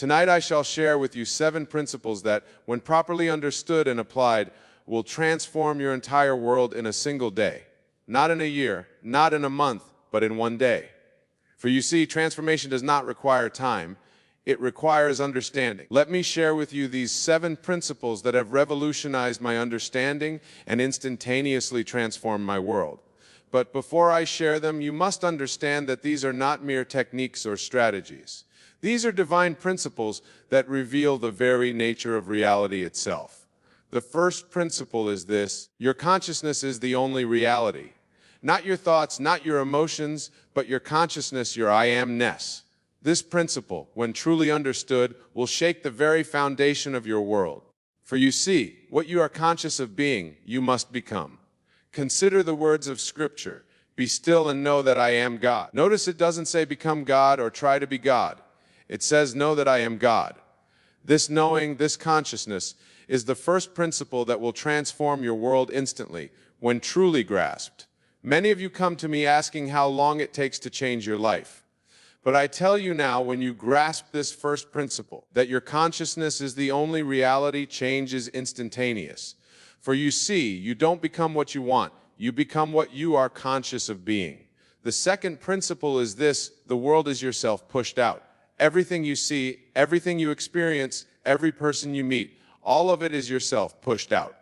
Tonight I shall share with you 7 principles that, when properly understood and applied, will transform your entire world in a single day. Not in a year, not in a month, but in one day. For you see, transformation does not require time. It requires understanding. Let me share with you these 7 principles that have revolutionized my understanding and instantaneously transformed my world. But before I share them, you must understand that these are not mere techniques or strategies. These are divine principles that reveal the very nature of reality itself. The first principle is this: your consciousness is the only reality. Not your thoughts, not your emotions, but your consciousness, your I am-ness. This principle, when truly understood, will shake the very foundation of your world. For you see, what you are conscious of being, you must become. Consider the words of Scripture. Be still and know that I am God. Notice it doesn't say become God or try to be God. It says know that I am God. This knowing, this consciousness, is the first principle that will transform your world instantly, when truly grasped. Many of you come to me asking how long it takes to change your life. But I tell you now, when you grasp this first principle, that your consciousness is the only reality, change is instantaneous. For you see, you don't become what you want, you become what you are conscious of being. The second principle is this: the world is yourself pushed out. Everything you see, everything you experience, every person you meet, all of it is yourself pushed out.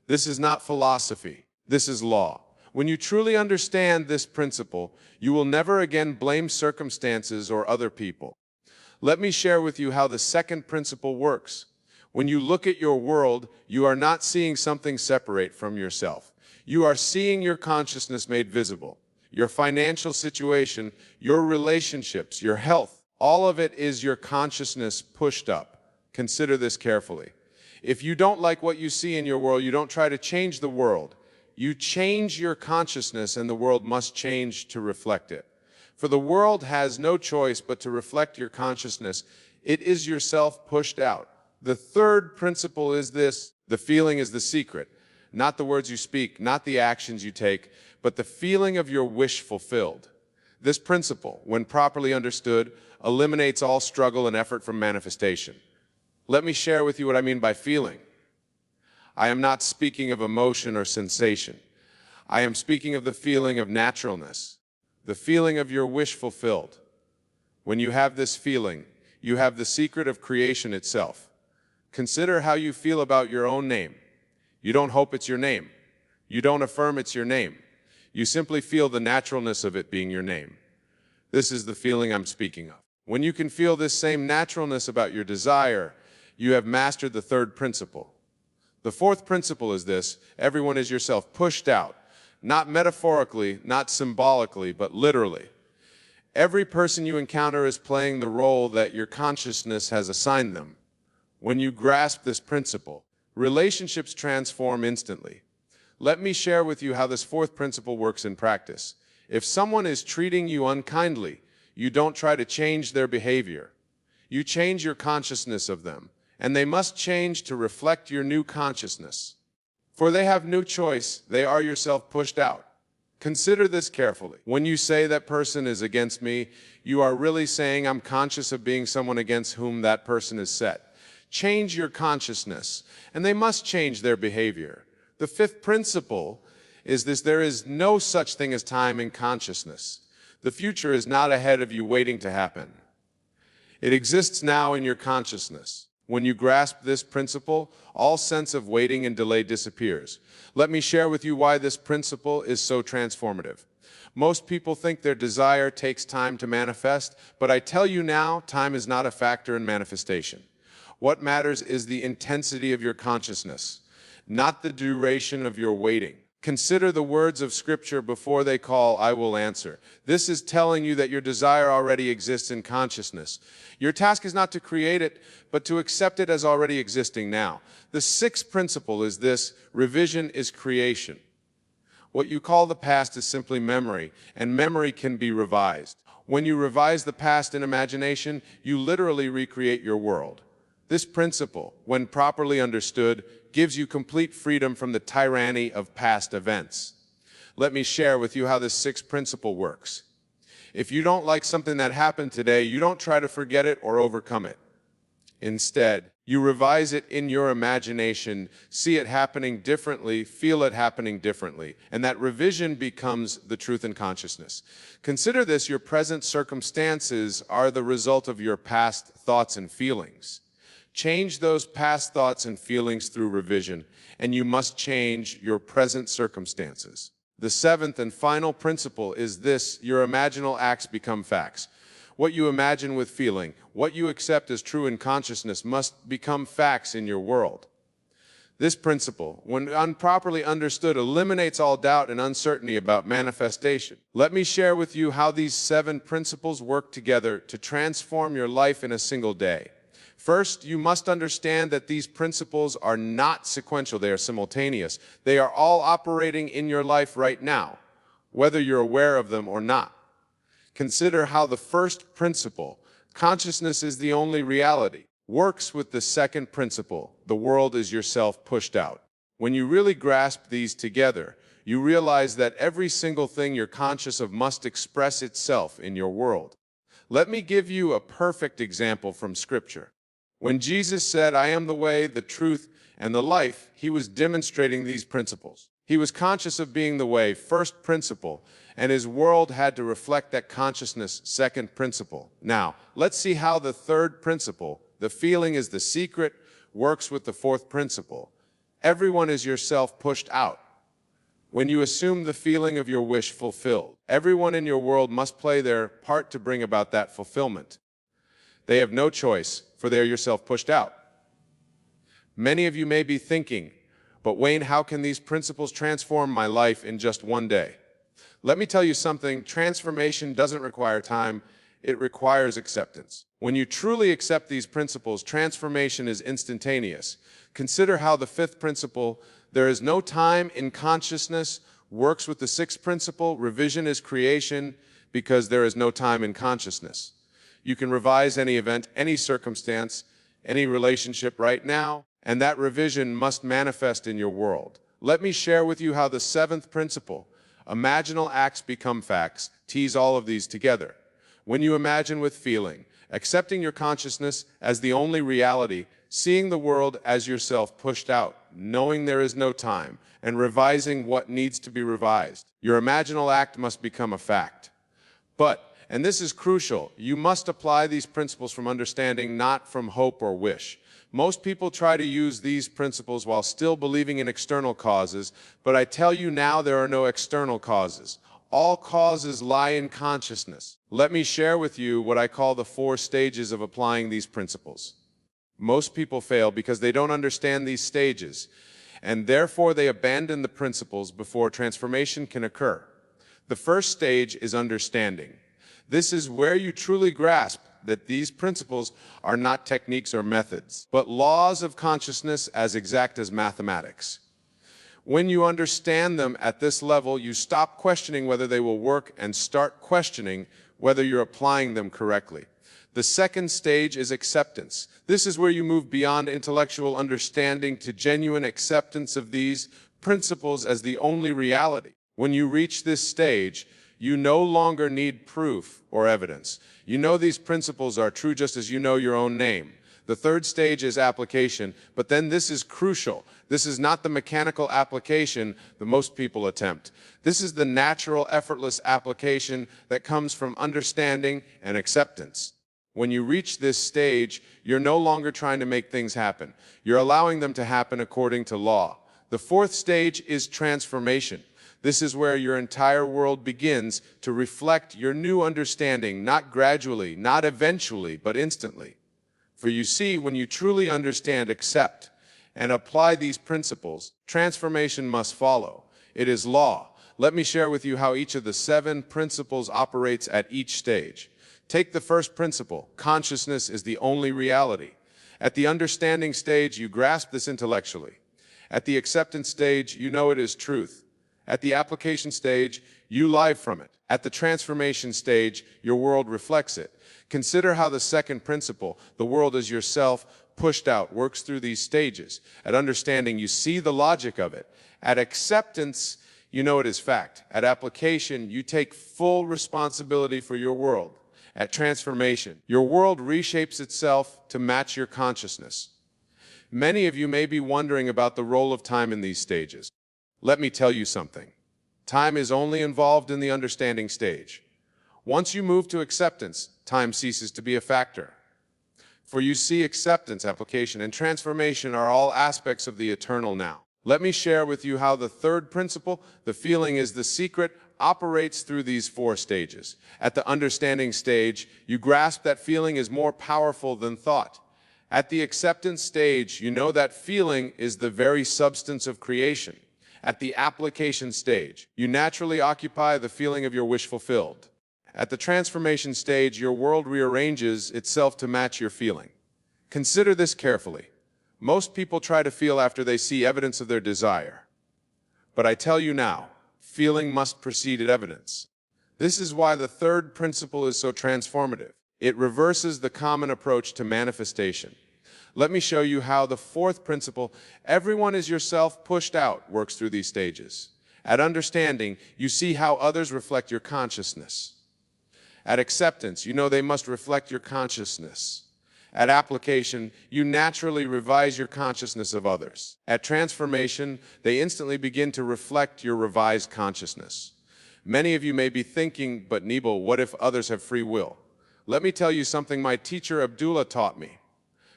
This is not philosophy, this is law. When you truly understand this principle, you will never again blame circumstances or other people. Let me share with you how the second principle works. When you look at your world, you are not seeing something separate from yourself. You are seeing your consciousness made visible. Your financial situation, your relationships, your health, all of it is your consciousness pushed up. Consider this carefully. If you don't like what you see in your world, you don't try to change the world. You change your consciousness, and the world must change to reflect it. For the world has no choice but to reflect your consciousness. It is yourself pushed out. The third principle is this: the feeling is the secret. Not the words you speak, not the actions you take, but the feeling of your wish fulfilled. This principle, when properly understood, eliminates all struggle and effort from manifestation. Let me share with you what I mean by feeling. I am not speaking of emotion or sensation. I am speaking of the feeling of naturalness, the feeling of your wish fulfilled. When you have this feeling, you have the secret of creation itself. Consider how you feel about your own name. You don't hope it's your name. You don't affirm it's your name. You simply feel the naturalness of it being your name. This is the feeling I'm speaking of. When you can feel this same naturalness about your desire, you have mastered the third principle. The fourth principle is this: everyone is yourself pushed out, not metaphorically, not symbolically, but literally. Every person you encounter is playing the role that your consciousness has assigned them. When you grasp this principle, relationships transform instantly. Let me share with you how this fourth principle works in practice. If someone is treating you unkindly, you don't try to change their behavior. You change your consciousness of them, and they must change to reflect your new consciousness. For they have no choice, they are yourself pushed out. Consider this carefully. When you say that person is against me, you are really saying I'm conscious of being someone against whom that person is set. Change your consciousness, and they must change their behavior. The fifth principle is this: there is no such thing as time in consciousness. The future is not ahead of you waiting to happen. It exists now in your consciousness. When you grasp this principle, all sense of waiting and delay disappears. Let me share with you why this principle is so transformative. Most people think their desire takes time to manifest, but I tell you now, time is not a factor in manifestation. What matters is the intensity of your consciousness, not the duration of your waiting. Consider the words of Scripture: before they call, I will answer. This is telling you that your desire already exists in consciousness. Your task is not to create it, but to accept it as already existing now. The sixth principle is this: revision is creation. What you call the past is simply memory, and memory can be revised. When you revise the past in imagination, you literally recreate your world. This principle, when properly understood, gives you complete freedom from the tyranny of past events. Let me share with you how this sixth principle works. If you don't like something that happened today, you don't try to forget it or overcome it. Instead, you revise it in your imagination, see it happening differently, feel it happening differently, and that revision becomes the truth in consciousness. Consider this: your present circumstances are the result of your past thoughts and feelings. Change those past thoughts and feelings through revision, and you must change your present circumstances. The seventh and final principle is this: your imaginal acts become facts. What you imagine with feeling, what you accept as true in consciousness, must become facts in your world. This principle, when improperly understood, eliminates all doubt and uncertainty about manifestation. Let me share with you how these 7 principles work together to transform your life in a single day. First, you must understand that these principles are not sequential, they are simultaneous. They are all operating in your life right now, whether you're aware of them or not. Consider how the first principle, consciousness is the only reality, works with the second principle, the world is yourself pushed out. When you really grasp these together, you realize that every single thing you're conscious of must express itself in your world. Let me give you a perfect example from Scripture. When Jesus said, "I am the way, the truth, and the life," he was demonstrating these principles. He was conscious of being the way, first principle, and his world had to reflect that consciousness, second principle. Now, let's see how the third principle, the feeling is the secret, works with the fourth principle. Everyone is yourself pushed out. When you assume the feeling of your wish fulfilled, everyone in your world must play their part to bring about that fulfillment. They have no choice, for they are yourself pushed out. Many of you may be thinking, "But Wayne, how can these principles transform my life in just one day?" Let me tell you something: transformation doesn't require time, it requires acceptance. When you truly accept these principles, transformation is instantaneous. Consider how the fifth principle, there is no time in consciousness, works with the sixth principle, revision is creation, because there is no time in consciousness. You can revise any event, any circumstance, any relationship right now, and that revision must manifest in your world. Let me share with you how the seventh principle, imaginal acts become facts, ties all of these together. When you imagine with feeling, accepting your consciousness as the only reality, seeing the world as yourself pushed out, knowing there is no time, and revising what needs to be revised, your imaginal act must become a fact. But, and this is crucial, you must apply these principles from understanding, not from hope or wish. Most people try to use these principles while still believing in external causes, but I tell you now there are no external causes. All causes lie in consciousness. Let me share with you what I call the 4 stages of applying these principles. Most people fail because they don't understand these stages, and therefore they abandon the principles before transformation can occur. The first stage is understanding. This is where you truly grasp that these principles are not techniques or methods, but laws of consciousness as exact as mathematics. When you understand them at this level, you stop questioning whether they will work and start questioning whether you're applying them correctly. The second stage is acceptance. This is where you move beyond intellectual understanding to genuine acceptance of these principles as the only reality. When you reach this stage, you no longer need proof or evidence. You know these principles are true just as you know your own name. The third stage is application, but then this is crucial. This is not the mechanical application that most people attempt. This is the natural, effortless application that comes from understanding and acceptance. When you reach this stage, you're no longer trying to make things happen. You're allowing them to happen according to law. The fourth stage is transformation. This is where your entire world begins to reflect your new understanding, not gradually, not eventually, but instantly. For you see, when you truly understand, accept, and apply these principles, transformation must follow. It is law. Let me share with you how each of the 7 principles operates at each stage. Take the first principle, consciousness is the only reality. At the understanding stage, you grasp this intellectually. At the acceptance stage, you know it is truth. At the application stage, you live from it. At the transformation stage, your world reflects it. Consider how the second principle, the world is yourself pushed out, works through these stages. At understanding, you see the logic of it. At acceptance, you know it is fact. At application, you take full responsibility for your world. At transformation, your world reshapes itself to match your consciousness. Many of you may be wondering about the role of time in these stages. Let me tell you something. Time is only involved in the understanding stage. Once you move to acceptance, time ceases to be a factor. For you see, acceptance, application, and transformation are all aspects of the eternal now. Let me share with you how the third principle, the feeling is the secret, operates through these four stages. At the understanding stage, you grasp that feeling is more powerful than thought. At the acceptance stage, you know that feeling is the very substance of creation. At the application stage, you naturally occupy the feeling of your wish fulfilled. At the transformation stage, your world rearranges itself to match your feeling. Consider this carefully. Most people try to feel after they see evidence of their desire. But I tell you now, feeling must precede evidence. This is why the third principle is so transformative. It reverses the common approach to manifestation. Let me show you how the fourth principle, everyone is yourself pushed out, works through these stages. At understanding, you see how others reflect your consciousness. At acceptance, you know they must reflect your consciousness. At application, you naturally revise your consciousness of others. At transformation, they instantly begin to reflect your revised consciousness. Many of you may be thinking, but Nebo, what if others have free will? Let me tell you something my teacher Abdullah taught me.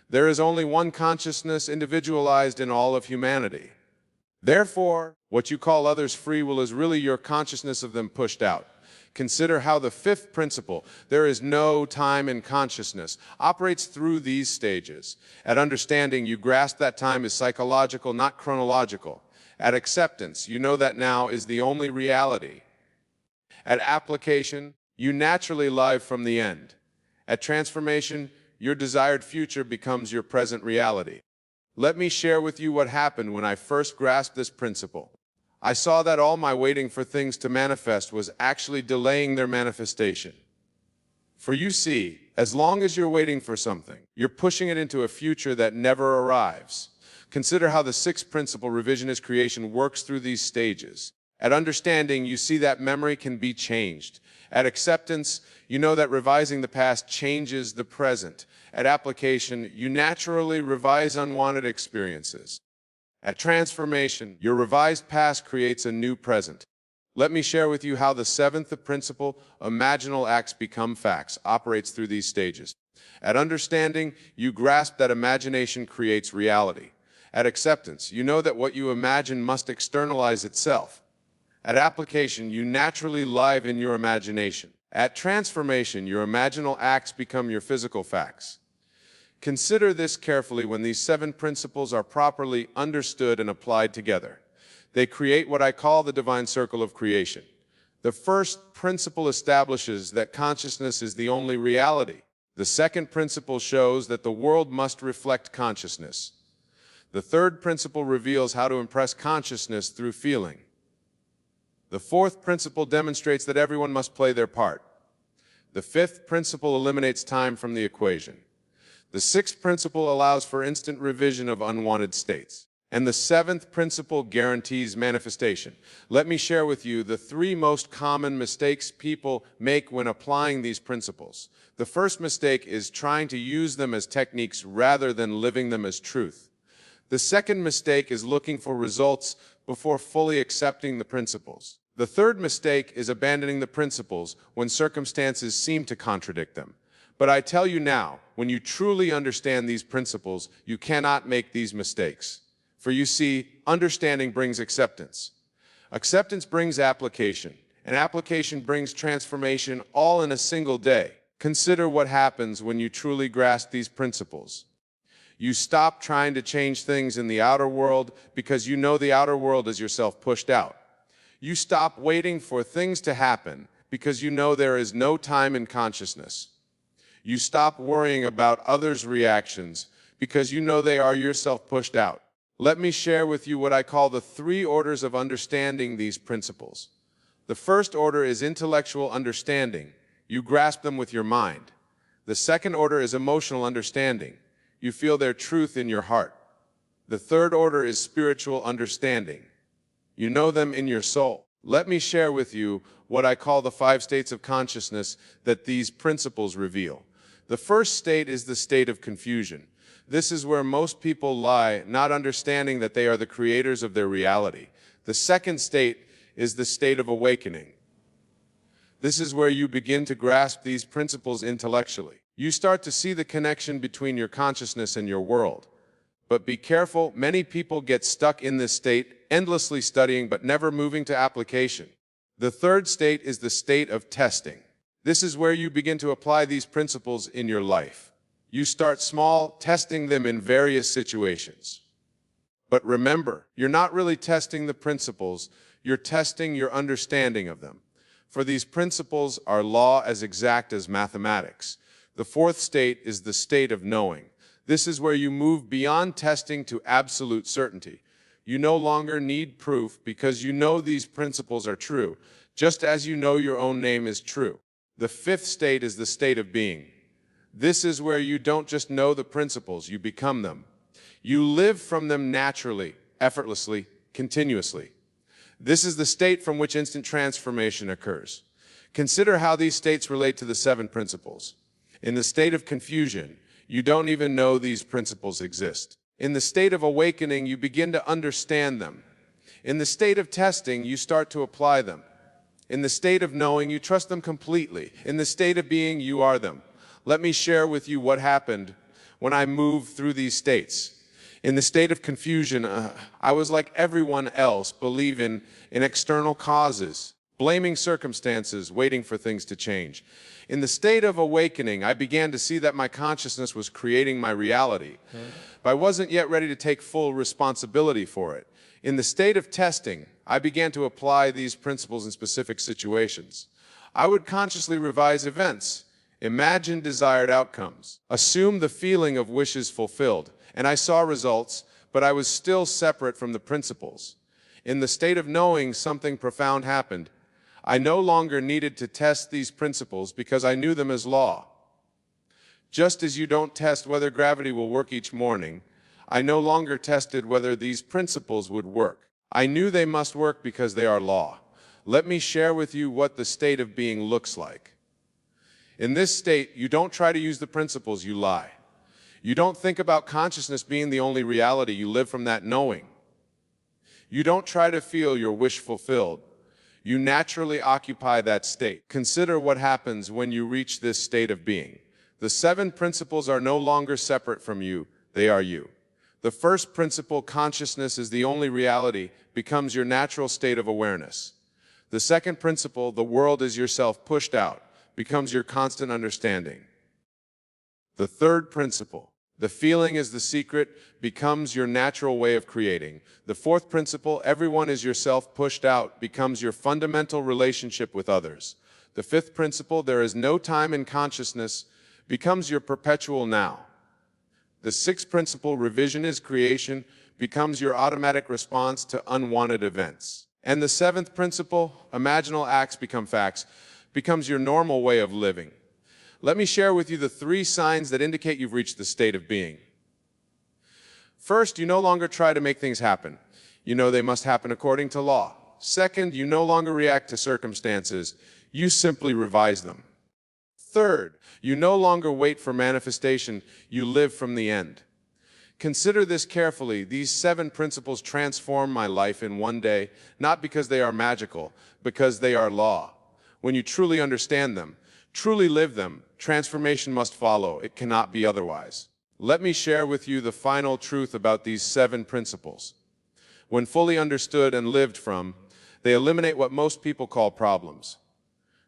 There is only one consciousness individualized in all of humanity. Therefore, what you call others' free will is really your consciousness of them pushed out. Consider how the fifth principle, there is no time in consciousness, operates through these stages. At understanding, you grasp that time is psychological, not chronological. At acceptance, you know that now is the only reality. At application, you naturally live from the end. At transformation, your desired future becomes your present reality. Let me share with you what happened when I first grasped this principle. I saw that all my waiting for things to manifest was actually delaying their manifestation. For you see, as long as you're waiting for something, you're pushing it into a future that never arrives. Consider how the sixth principle, revisionist creation, works through these stages. At understanding, you see that memory can be changed. At acceptance, you know that revising the past changes the present. At application, you naturally revise unwanted experiences. At transformation, your revised past creates a new present. Let me share with you how the seventh principle, imaginal acts become facts, operates through these stages. At understanding, you grasp that imagination creates reality. At acceptance, you know that what you imagine must externalize itself. At application, you naturally live in your imagination. At transformation, your imaginal acts become your physical facts. Consider this carefully when these seven principles are properly understood and applied together. They create what I call the divine circle of creation. The first principle establishes that consciousness is the only reality. The second principle shows that the world must reflect consciousness. The third principle reveals how to impress consciousness through feeling. The fourth principle demonstrates that everyone must play their part. The fifth principle eliminates time from the equation. The sixth principle allows for instant revision of unwanted states. And the seventh principle guarantees manifestation. Let me share with you the three most common mistakes people make when applying these principles. The first mistake is trying to use them as techniques rather than living them as truth. The second mistake is looking for results before fully accepting the principles. The third mistake is abandoning the principles when circumstances seem to contradict them. But I tell you now, when you truly understand these principles, you cannot make these mistakes. For you see, understanding brings acceptance. Acceptance brings application, and application brings transformation, all in a single day. Consider what happens when you truly grasp these principles. You stop trying to change things in the outer world because you know the outer world is yourself pushed out. You stop waiting for things to happen because you know there is no time in consciousness. You stop worrying about others' reactions because you know they are yourself pushed out. Let me share with you what I call the three orders of understanding these principles. The first order is intellectual understanding. You grasp them with your mind. The second order is emotional understanding. You feel their truth in your heart. The third order is spiritual understanding. You know them in your soul. Let me share with you what I call the 5 states of consciousness that these principles reveal. The first state is the state of confusion. This is where most people lie, not understanding that they are the creators of their reality. The second state is the state of awakening. This is where you begin to grasp these principles intellectually. You start to see the connection between your consciousness and your world. But be careful, many people get stuck in this state, endlessly studying but never moving to application. The third state is the state of testing. This is where you begin to apply these principles in your life. You start small, testing them in various situations. But remember, you're not really testing the principles, you're testing your understanding of them. For these principles are law as exact as mathematics. The fourth state is the state of knowing. This is where you move beyond testing to absolute certainty. You no longer need proof because you know these principles are true, just as you know your own name is true. The fifth state is the state of being. This is where you don't just know the principles, you become them. You live from them naturally, effortlessly, continuously. This is the state from which instant transformation occurs. Consider how these states relate to the 7 principles. In the state of confusion, you don't even know these principles exist. In the state of awakening, you begin to understand them. In the state of testing, you start to apply them. In the state of knowing, you trust them completely. In the state of being, you are them. Let me share with you what happened when I moved through these states. In the state of confusion, I was like everyone else, believing in external causes, blaming circumstances, waiting for things to change. In the state of awakening, I began to see that my consciousness was creating my reality, but I wasn't yet ready to take full responsibility for it. In the state of testing, I began to apply these principles in specific situations. I would consciously revise events, imagine desired outcomes, assume the feeling of wishes fulfilled, and I saw results, but I was still separate from the principles. In the state of knowing, something profound happened. I no longer needed to test these principles because I knew them as law. Just as you don't test whether gravity will work each morning, I no longer tested whether these principles would work. I knew they must work because they are law. Let me share with you what the state of being looks like. In this state, you don't try to use the principles, you lie. You don't think about consciousness being the only reality, you live from that knowing. You don't try to feel your wish fulfilled. You naturally occupy that state. Consider what happens when you reach this state of being. The 7 principles are no longer separate from you, they are you. The first principle, consciousness is the only reality, becomes your natural state of awareness. The second principle, the world is yourself pushed out, becomes your constant understanding. The third principle, the feeling is the secret, becomes your natural way of creating. The fourth principle, everyone is yourself pushed out, becomes your fundamental relationship with others. The fifth principle, there is no time in consciousness, becomes your perpetual now. The sixth principle, revision is creation, becomes your automatic response to unwanted events. And the seventh principle, imaginal acts become facts, becomes your normal way of living. Let me share with you the 3 signs that indicate you've reached the state of being. First, you no longer try to make things happen. You know they must happen according to law. Second, you no longer react to circumstances. You simply revise them. Third, you no longer wait for manifestation. You live from the end. Consider this carefully. These 7 principles transform my life in one day, not because they are magical, because they are law. When you truly understand them, truly live them, transformation must follow. It cannot be otherwise. Let me share with you the final truth about these 7 principles. When fully understood and lived from, they eliminate what most people call problems.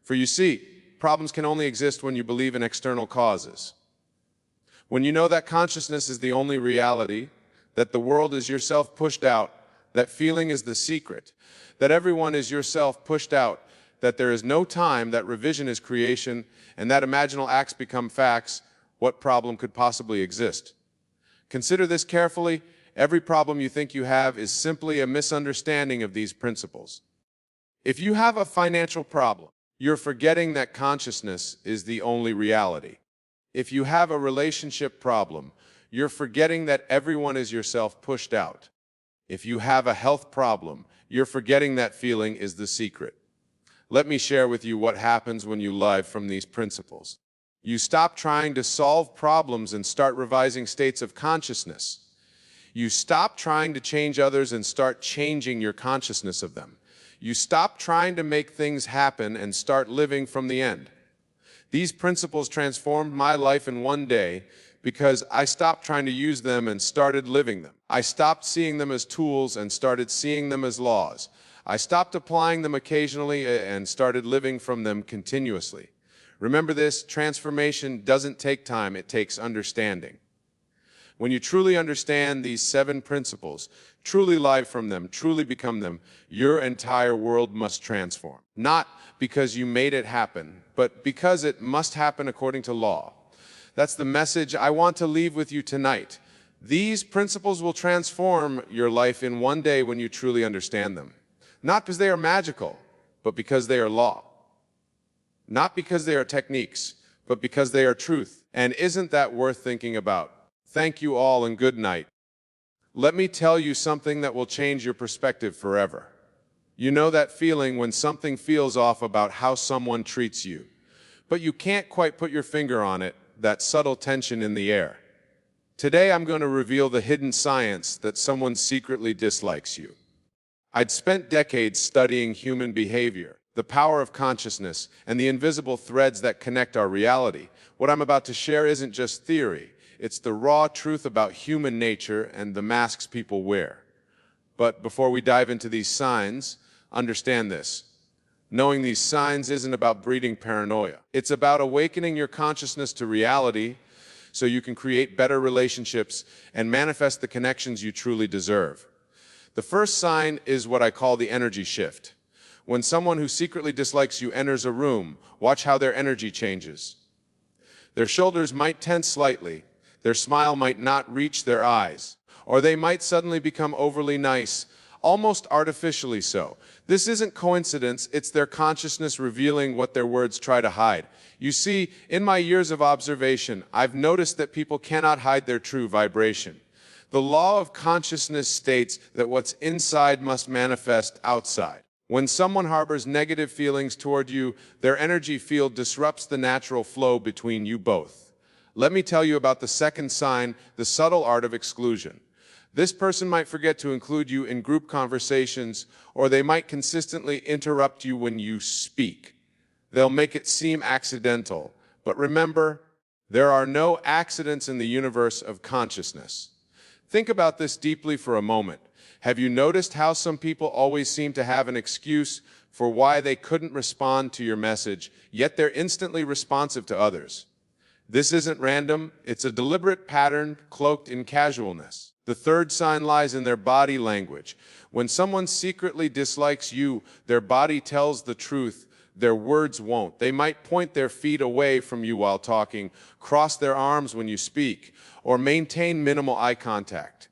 For you see, problems can only exist when you believe in external causes. When you know that consciousness is the only reality, that the world is yourself pushed out, that feeling is the secret, that everyone is yourself pushed out, that there is no time, that revision is creation, and that imaginal acts become facts, what problem could possibly exist? Consider this carefully. Every problem you think you have is simply a misunderstanding of these principles. If you have a financial problem, you're forgetting that consciousness is the only reality. If you have a relationship problem, you're forgetting that everyone is yourself pushed out. If you have a health problem, You're forgetting that feeling is the secret. Let me share with you what happens when you live from these principles. You stop trying to solve problems and start revising states of consciousness. You stop trying to change others and start changing your consciousness of them. You stop trying to make things happen and start living from the end. These principles transformed my life in one day because I stopped trying to use them and started living them. I stopped seeing them as tools and started seeing them as laws. I stopped applying them occasionally and started living from them continuously. Remember this, transformation doesn't take time, it takes understanding. When you truly understand these 7 principles, truly live from them, truly become them, your entire world must transform. Not because you made it happen, but because it must happen according to law. That's the message I want to leave with you tonight. These principles will transform your life in one day when you truly understand them. Not because they are magical, but because they are law. Not because they are techniques, but because they are truth. And isn't that worth thinking about? Thank you all and good night. Let me tell you something that will change your perspective forever. You know that feeling when something feels off about how someone treats you, but you can't quite put your finger on it, that subtle tension in the air. Today I'm going to reveal the hidden science that someone secretly dislikes you. I'd spent decades studying human behavior, the power of consciousness, and the invisible threads that connect our reality. What I'm about to share isn't just theory. It's the raw truth about human nature and the masks people wear. But before we dive into these signs, understand this. Knowing these signs isn't about breeding paranoia. It's about awakening your consciousness to reality so you can create better relationships and manifest the connections you truly deserve. The first sign is what I call the energy shift. When someone who secretly dislikes you enters a room, watch how their energy changes. Their shoulders might tense slightly. Their smile might not reach their eyes, or they might suddenly become overly nice, almost artificially so. This isn't coincidence, it's their consciousness revealing what their words try to hide. You see, in my years of observation, I've noticed that people cannot hide their true vibration. The law of consciousness states that what's inside must manifest outside. When someone harbors negative feelings toward you, their energy field disrupts the natural flow between you both. Let me tell you about the second sign, the subtle art of exclusion. This person might forget to include you in group conversations, or they might consistently interrupt you when you speak. They'll make it seem accidental. But remember, there are no accidents in the universe of consciousness. Think about this deeply for a moment. Have you noticed how some people always seem to have an excuse for why they couldn't respond to your message, yet they're instantly responsive to others? This isn't random, it's a deliberate pattern cloaked in casualness. The third sign lies in their body language. When someone secretly dislikes you, their body tells the truth, their words won't. They might point their feet away from you while talking, cross their arms when you speak, or maintain minimal eye contact.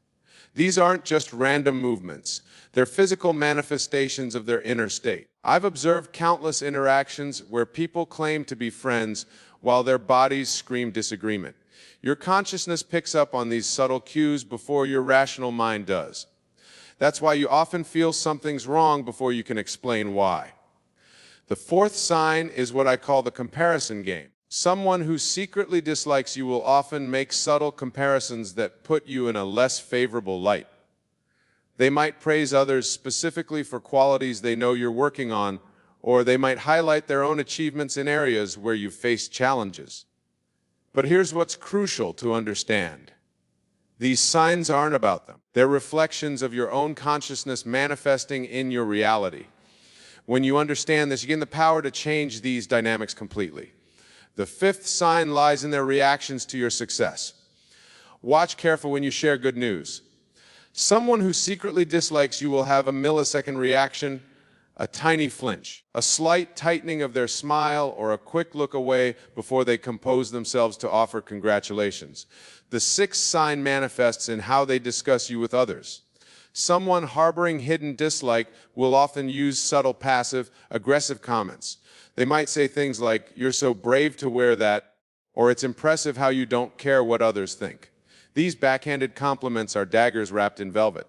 These aren't just random movements. They're physical manifestations of their inner state. I've observed countless interactions where people claim to be friends while their bodies scream disagreement. Your consciousness picks up on these subtle cues before your rational mind does. That's why you often feel something's wrong before you can explain why. The fourth sign is what I call the comparison game. Someone who secretly dislikes you will often make subtle comparisons that put you in a less favorable light. They might praise others specifically for qualities they know you're working on, or they might highlight their own achievements in areas where you've faced challenges. But here's what's crucial to understand. These signs aren't about them. They're reflections of your own consciousness manifesting in your reality. When you understand this, you gain the power to change these dynamics completely. The fifth sign lies in their reactions to your success. Watch careful when you share good news. Someone who secretly dislikes you will have a millisecond reaction, a tiny flinch, a slight tightening of their smile, or a quick look away before they compose themselves to offer congratulations. The sixth sign manifests in how they discuss you with others. Someone harboring hidden dislike will often use subtle, passive, aggressive comments. They might say things like, "You're so brave to wear that," or "It's impressive how you don't care what others think." These backhanded compliments are daggers wrapped in velvet.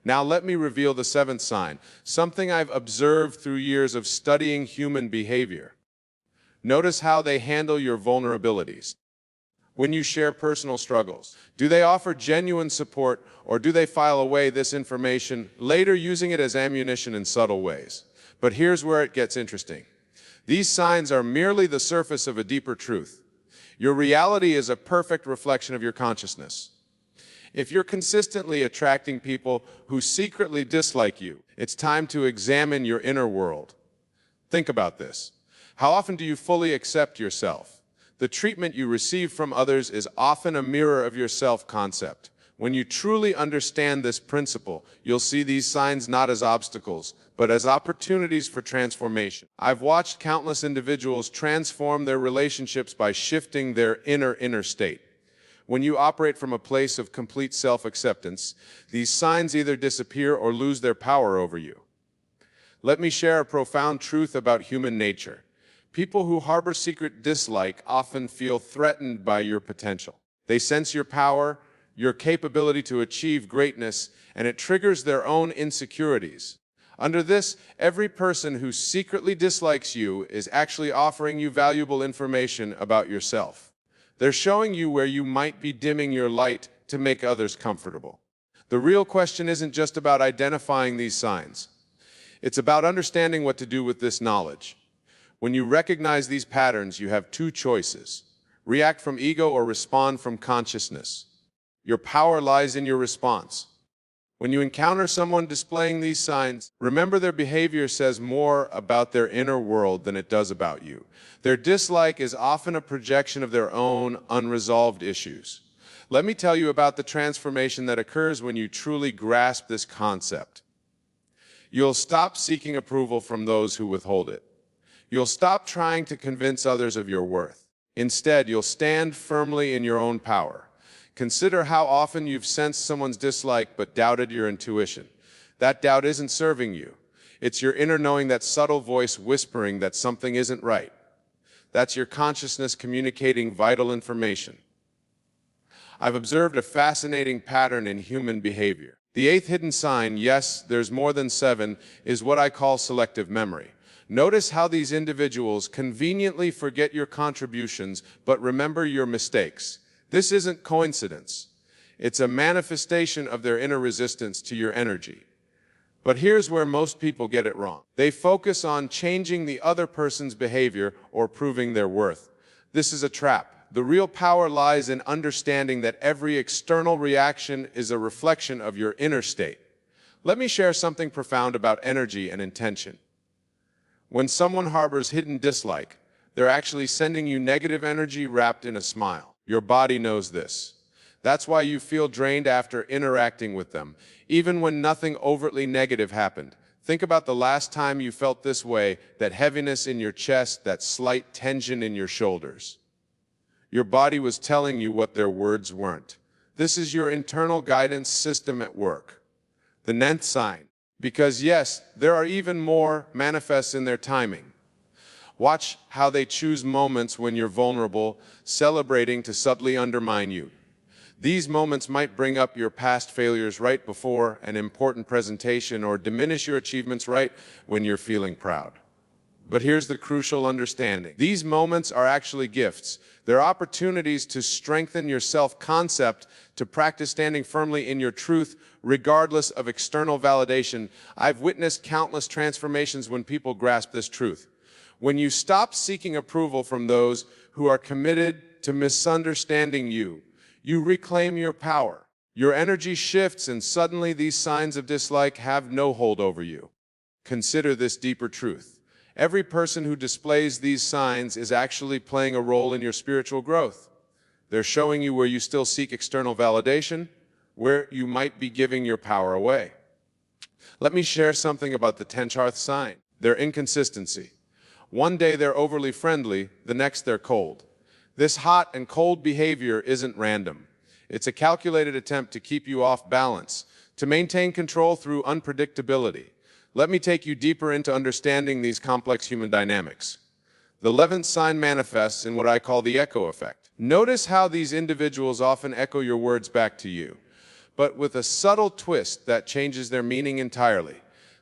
Now let me reveal the seventh sign, something I've observed through years of studying human behavior. Notice how they handle your vulnerabilities. When you share personal struggles, do they offer genuine support, or do they file away this information, later using it as ammunition in subtle ways? But here's where it gets interesting. These signs are merely the surface of a deeper truth. Your reality is a perfect reflection of your consciousness. If you're consistently attracting people who secretly dislike you, it's time to examine your inner world. Think about this. How often do you fully accept yourself? The treatment you receive from others is often a mirror of your self-concept. When you truly understand this principle, you'll see these signs not as obstacles, but as opportunities for transformation. I've watched countless individuals transform their relationships by shifting their inner state. When you operate from a place of complete self-acceptance, these signs either disappear or lose their power over you. Let me share a profound truth about human nature. People who harbor secret dislike often feel threatened by your potential. They sense your power, your capability to achieve greatness, and it triggers their own insecurities. Under this, every person who secretly dislikes you is actually offering you valuable information about yourself. They're showing you where you might be dimming your light to make others comfortable. The real question isn't just about identifying these signs. It's about understanding what to do with this knowledge. When you recognize these patterns, you have two choices: react from ego or respond from consciousness. Your power lies in your response. When you encounter someone displaying these signs, remember their behavior says more about their inner world than it does about you. Their dislike is often a projection of their own unresolved issues. Let me tell you about the transformation that occurs when you truly grasp this concept. You'll stop seeking approval from those who withhold it. You'll stop trying to convince others of your worth. Instead, you'll stand firmly in your own power. Consider how often you've sensed someone's dislike but doubted your intuition. That doubt isn't serving you. It's your inner knowing, that subtle voice whispering that something isn't right. That's your consciousness communicating vital information. I've observed a fascinating pattern in human behavior. The eighth hidden sign, yes, there's more than seven, is what I call selective memory. Notice how these individuals conveniently forget your contributions but remember your mistakes. This isn't coincidence. It's a manifestation of their inner resistance to your energy. But here's where most people get it wrong. They focus on changing the other person's behavior or proving their worth. This is a trap. The real power lies in understanding that every external reaction is a reflection of your inner state. Let me share something profound about energy and intention. When someone harbors hidden dislike, they're actually sending you negative energy wrapped in a smile. Your body knows this. That's why you feel drained after interacting with them, even when nothing overtly negative happened. Think about the last time you felt this way, that heaviness in your chest, that slight tension in your shoulders. Your body was telling you what their words weren't. This is your internal guidance system at work. The ninth sign. Because yes, there are even more manifests in their timing. Watch how they choose moments when you're vulnerable, celebrating to subtly undermine you. These moments might bring up your past failures right before an important presentation, or diminish your achievements right when you're feeling proud. But here's the crucial understanding. These moments are actually gifts. They're opportunities to strengthen your self-concept, to practice standing firmly in your truth, regardless of external validation. I've witnessed countless transformations when people grasp this truth. When you stop seeking approval from those who are committed to misunderstanding you, you reclaim your power. Your energy shifts, and suddenly these signs of dislike have no hold over you. Consider this deeper truth. Every person who displays these signs is actually playing a role in your spiritual growth. They're showing you where you still seek external validation, where you might be giving your power away. Let me share something about the 10th sign, their inconsistency. One day they're overly friendly, the next they're cold. This hot and cold behavior isn't random. It's a calculated attempt to keep you off balance, to maintain control through unpredictability. Let me take you deeper into understanding these complex human dynamics. The 11th sign manifests in what I call the echo effect. Notice how these individuals often echo your words back to you. but with a subtle twist that changes their meaning entirely.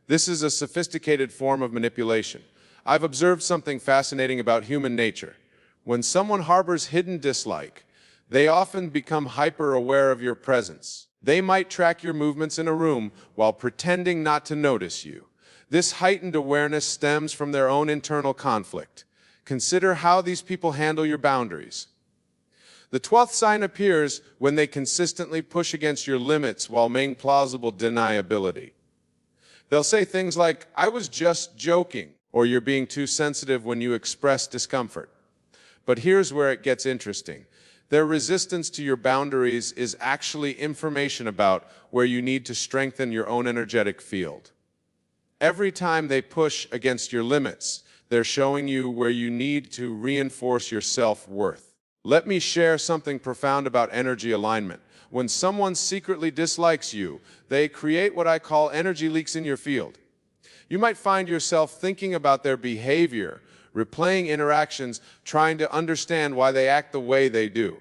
This is a sophisticated form of manipulation. I've observed something fascinating about human nature. When someone harbors hidden dislike, they often become hyper-aware of your presence. They might track your movements in a room while pretending not to notice you. This heightened awareness stems from their own internal conflict. Consider how these people handle your boundaries. The 12th sign appears when they consistently push against your limits while maintaining plausible deniability. They'll say things like, "I was just joking," or "You're being too sensitive," when you express discomfort. But here's where it gets interesting. Their resistance to your boundaries is actually information about where you need to strengthen your own energetic field. Every time they push against your limits, they're showing you where you need to reinforce your self-worth. Let me share something profound about energy alignment. When someone secretly dislikes you, they create what I call energy leaks in your field. You might find yourself thinking about their behavior, replaying interactions, trying to understand why they act the way they do.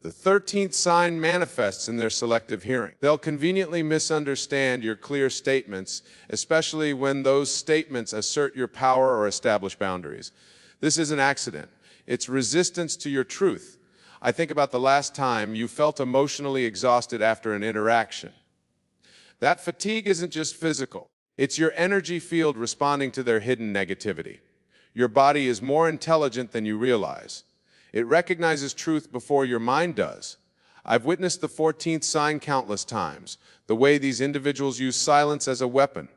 The 13th sign manifests in their selective hearing. They'll conveniently misunderstand your clear statements, especially when those statements assert your power or establish boundaries. This is an accident. It's resistance to your truth. I think about the last time you felt emotionally exhausted after an interaction. That fatigue isn't just physical. It's your energy field responding to their hidden negativity. Your body is more intelligent than you realize. It recognizes truth before your mind does. I've witnessed the 14th sign countless times, the way these individuals use silence as a weapon.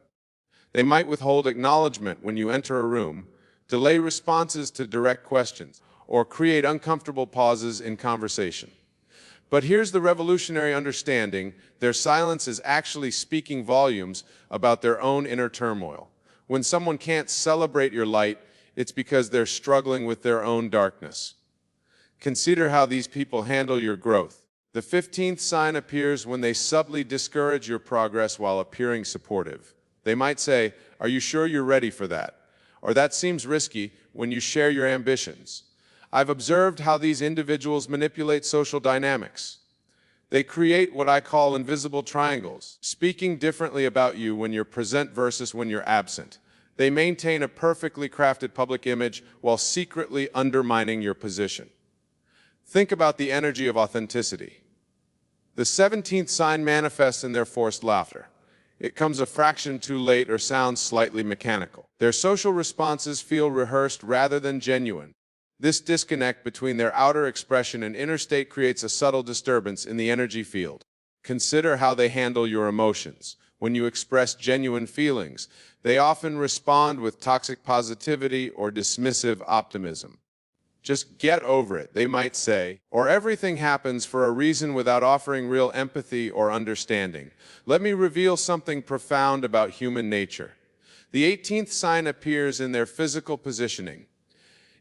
They might withhold acknowledgement when you enter a room, delay responses to direct questions, or create uncomfortable pauses in conversation. But here's the revolutionary understanding: their silence is actually speaking volumes about their own inner turmoil. When someone can't celebrate your light, it's because they're struggling with their own darkness. Consider how these people handle your growth. The 15th sign appears when they subtly discourage your progress while appearing supportive. They might say, "Are you sure you're ready for that?" Or "That seems risky," when you share your ambitions. I've observed how these individuals manipulate social dynamics. They create what I call invisible triangles, speaking differently about you when you're present versus when you're absent. They maintain a perfectly crafted public image while secretly undermining your position. Think about the energy of authenticity. The 17th sign manifests in their forced laughter. It comes a fraction too late or sounds slightly mechanical. Their social responses feel rehearsed rather than genuine. This disconnect between their outer expression and inner state creates a subtle disturbance in the energy field. Consider how they handle your emotions. When you express genuine feelings, they often respond with toxic positivity or dismissive optimism. "Just get over it," they might say, or "Everything happens for a reason," without offering real empathy or understanding. Let me reveal something profound about human nature. The 18th sign appears in their physical positioning.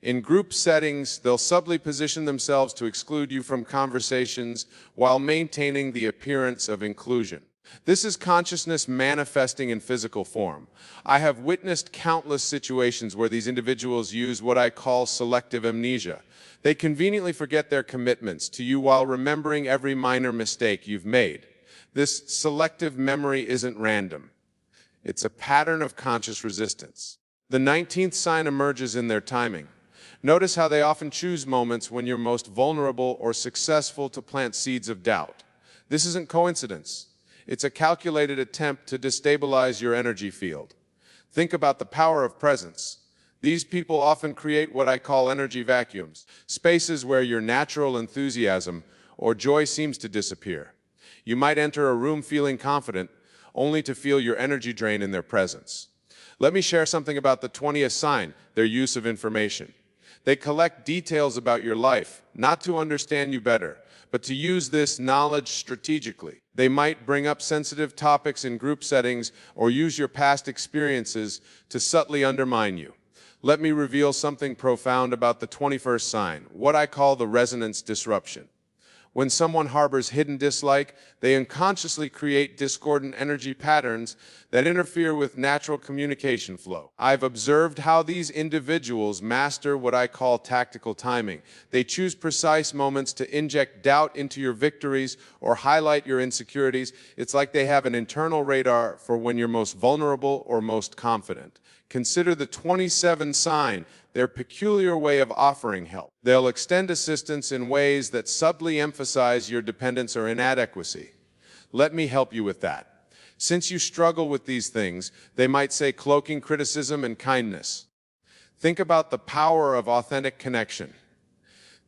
In group settings, they'll subtly position themselves to exclude you from conversations while maintaining the appearance of inclusion. This is consciousness manifesting in physical form. I have witnessed countless situations where these individuals use what I call selective amnesia. They conveniently forget their commitments to you while remembering every minor mistake you've made. This selective memory isn't random. It's a pattern of conscious resistance. The 19th sign emerges in their timing. Notice how they often choose moments when you're most vulnerable or successful to plant seeds of doubt. This isn't coincidence. It's a calculated attempt to destabilize your energy field. Think about the power of presence. These people often create what I call energy vacuums, spaces where your natural enthusiasm or joy seems to disappear. You might enter a room feeling confident, only to feel your energy drain in their presence. Let me share something about the 20th sign, their use of information. They collect details about your life, not to understand you better, but to use this knowledge strategically. They might bring up sensitive topics in group settings or use your past experiences to subtly undermine you. Let me reveal something profound about the 21st sign, what I call the resonance disruption. When someone harbors hidden dislike, they unconsciously create discordant energy patterns that interfere with natural communication flow. I've observed how these individuals master what I call tactical timing. They choose precise moments to inject doubt into your victories or highlight your insecurities. It's like they have an internal radar for when you're most vulnerable or most confident. Consider the 27 sign, their peculiar way of offering help. They'll extend assistance in ways that subtly emphasize your dependence or inadequacy. Let me help you with that. Since you struggle with these things, they might say cloaking criticism and kindness. Think about the power of authentic connection.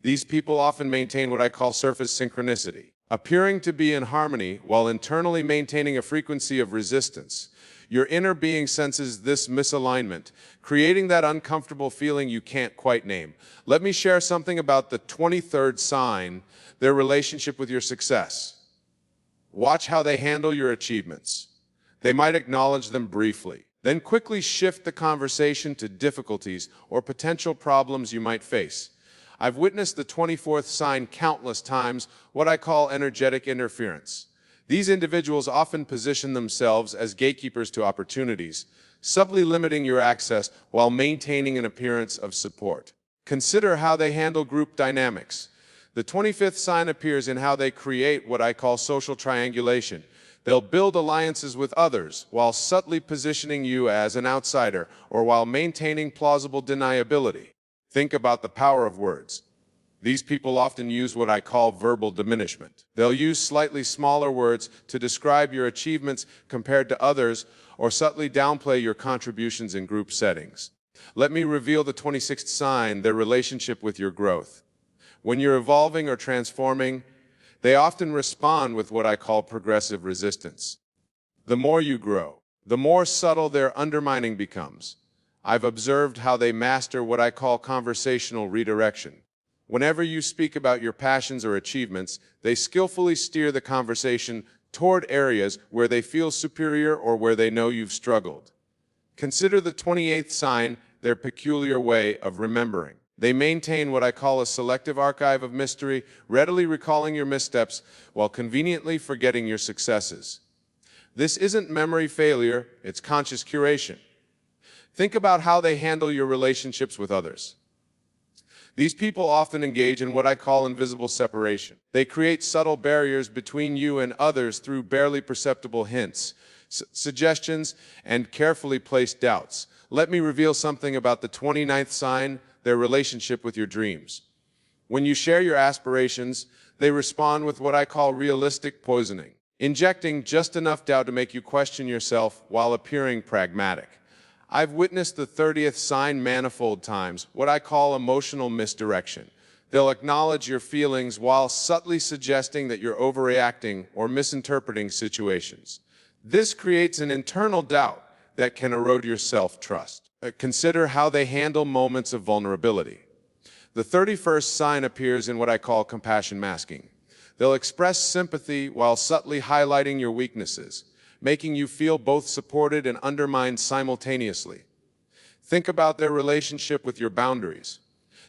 These people often maintain what I call surface synchronicity, appearing to be in harmony while internally maintaining a frequency of resistance. Your inner being senses this misalignment, creating that uncomfortable feeling you can't quite name. Let me share something about the 23rd sign, their relationship with your success. Watch how they handle your achievements. They might acknowledge them briefly, then quickly shift the conversation to difficulties or potential problems you might face. I've witnessed the 24th sign countless times, what I call energetic interference. These individuals often position themselves as gatekeepers to opportunities, subtly limiting your access while maintaining an appearance of support. Consider how they handle group dynamics. The 25th sign appears in how they create what I call social triangulation. They'll build alliances with others while subtly positioning you as an outsider or while maintaining plausible deniability. Think about the power of words. These people often use what I call verbal diminishment. They'll use slightly smaller words to describe your achievements compared to others or subtly downplay your contributions in group settings. Let me reveal the 26th sign, their relationship with your growth. When you're evolving or transforming, they often respond with what I call progressive resistance. The more you grow, the more subtle their undermining becomes. I've observed how they master what I call conversational redirection. Whenever you speak about your passions or achievements, they skillfully steer the conversation toward areas where they feel superior or where they know you've struggled. Consider the 28th sign, their peculiar way of remembering. They maintain what I call a selective archive of mystery, readily recalling your missteps while conveniently forgetting your successes. This isn't memory failure, it's conscious curation. Think about how they handle your relationships with others. These people often engage in what I call invisible separation. They create subtle barriers between you and others through barely perceptible hints, suggestions, and carefully placed doubts. Let me reveal something about the 29th sign, their relationship with your dreams. When you share your aspirations, they respond with what I call realistic poisoning, injecting just enough doubt to make you question yourself while appearing pragmatic. I've witnessed the 30th sign manifold times, what I call emotional misdirection. They'll acknowledge your feelings while subtly suggesting that you're overreacting or misinterpreting situations. This creates an internal doubt that can erode your self-trust. Consider how they handle moments of vulnerability. The 31st sign appears in what I call compassion masking. They'll express sympathy while subtly highlighting your weaknesses, making you feel both supported and undermined simultaneously. Think about their relationship with your boundaries.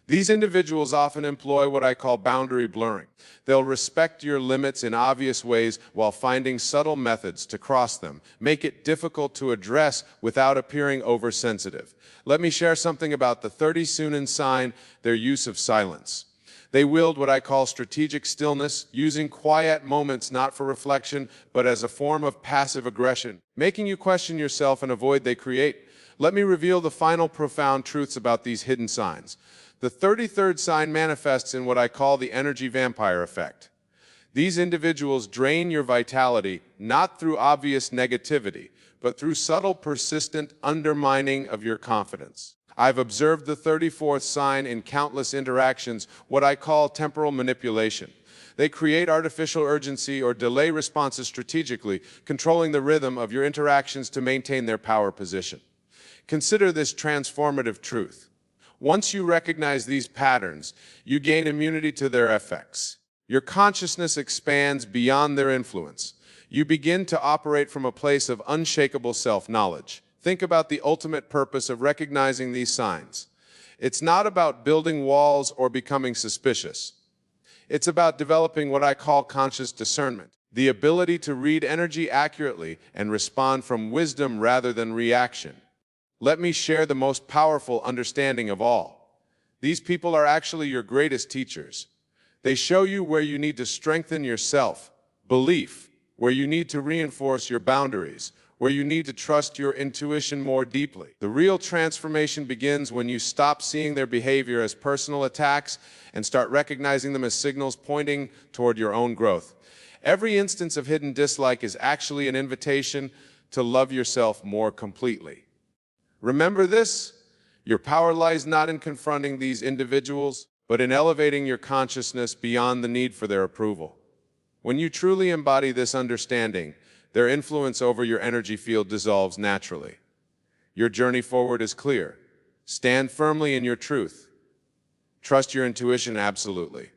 These individuals often employ what I call boundary blurring. They'll respect your limits in obvious ways while finding subtle methods to cross them, make it difficult to address without appearing oversensitive. Let me share something about the 30 Sunan sign, their use of silence. They wield what I call strategic stillness, using quiet moments not for reflection, but as a form of passive aggression, making you question yourself and avoid they create. Let me reveal the final profound truths about these hidden signs. The 33rd sign manifests in what I call the energy vampire effect. These individuals drain your vitality not through obvious negativity, but through subtle, persistent undermining of your confidence. I've observed the 34th sign in countless interactions, what I call temporal manipulation. They create artificial urgency or delay responses strategically, controlling the rhythm of your interactions to maintain their power position. Consider this transformative truth. Once you recognize these patterns, you gain immunity to their effects. Your consciousness expands beyond their influence. You begin to operate from a place of unshakable self-knowledge. Think about the ultimate purpose of recognizing these signs. It's not about building walls or becoming suspicious. It's about developing what I call conscious discernment, the ability to read energy accurately and respond from wisdom rather than reaction. Let me share the most powerful understanding of all. These people are actually your greatest teachers. They show you where you need to strengthen your self-belief, where you need to reinforce your boundaries, where you need to trust your intuition more deeply. The real transformation begins when you stop seeing their behavior as personal attacks and start recognizing them as signals pointing toward your own growth. Every instance of hidden dislike is actually an invitation to love yourself more completely. Remember this: your power lies not in confronting these individuals, but in elevating your consciousness beyond the need for their approval. When you truly embody this understanding, their influence over your energy field dissolves naturally. Your journey forward is clear. Stand firmly in your truth. Trust your intuition absolutely.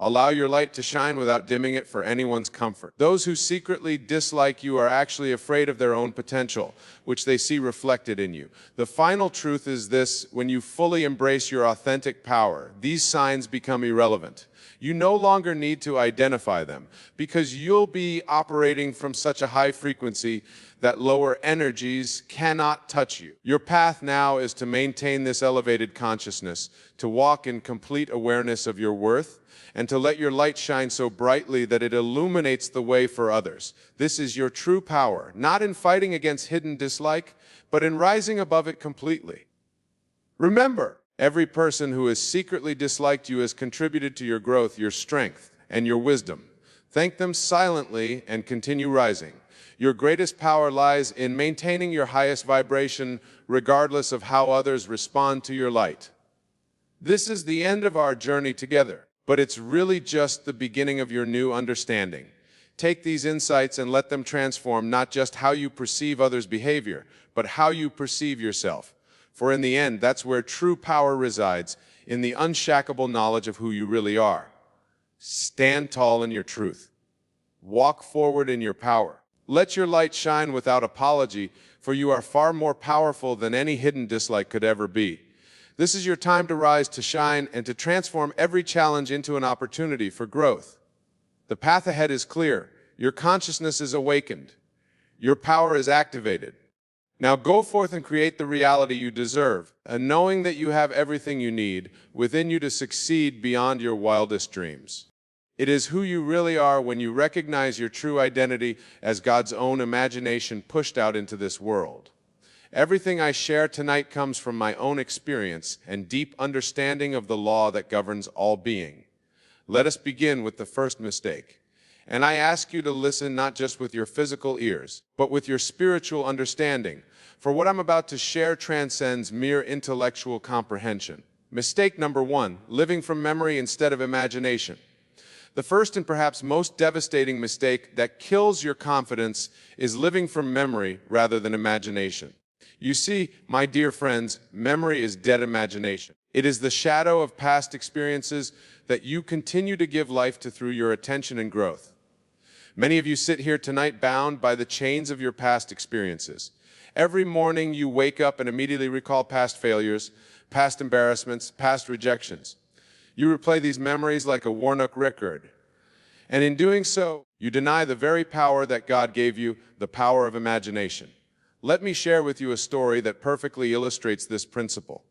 Allow your light to shine without dimming it for anyone's comfort. Those who secretly dislike you are actually afraid of their own potential, which they see reflected in you. The final truth is this: when you fully embrace your authentic power, these signs become irrelevant. You no longer need to identify them, because you'll be operating from such a high frequency that lower energies cannot touch you. Your path now is to maintain this elevated consciousness, to walk in complete awareness of your worth, and to let your light shine so brightly that it illuminates the way for others. This is your true power, not in fighting against hidden dislike, but in rising above it completely. Remember, every person who has secretly disliked you has contributed to your growth, your strength, and your wisdom. Thank them silently and continue rising. Your greatest power lies in maintaining your highest vibration, regardless of how others respond to your light. This is the end of our journey together, but it's really just the beginning of your new understanding. Take these insights and let them transform not just how you perceive others' behavior, but how you perceive yourself. For in the end, that's where true power resides, in the unshackable knowledge of who you really are. Stand tall in your truth. Walk forward in your power. Let your light shine without apology, for you are far more powerful than any hidden dislike could ever be. This is your time to rise, to shine, and to transform every challenge into an opportunity for growth. The path ahead is clear. Your consciousness is awakened. Your power is activated. Now go forth and create the reality you deserve, and knowing that you have everything you need within you to succeed beyond your wildest dreams. It is who you really are when you recognize your true identity as God's own imagination pushed out into this world. Everything I share tonight comes from my own experience and deep understanding of the law that governs all being. Let us begin with the first mistake. And I ask you to listen not just with your physical ears, but with your spiritual understanding, for what I'm about to share transcends mere intellectual comprehension. Mistake number 1, living from memory instead of imagination. The first and perhaps most devastating mistake that kills your confidence is living from memory rather than imagination. You see, my dear friends, memory is dead imagination. It is the shadow of past experiences that you continue to give life to through your attention and growth. Many of you sit here tonight bound by the chains of your past experiences. Every morning you wake up and immediately recall past failures, past embarrassments, past rejections. You replay these memories like a worn-out record. And in doing so, you deny the very power that God gave you, the power of imagination. Let me share with you a story that perfectly illustrates this principle.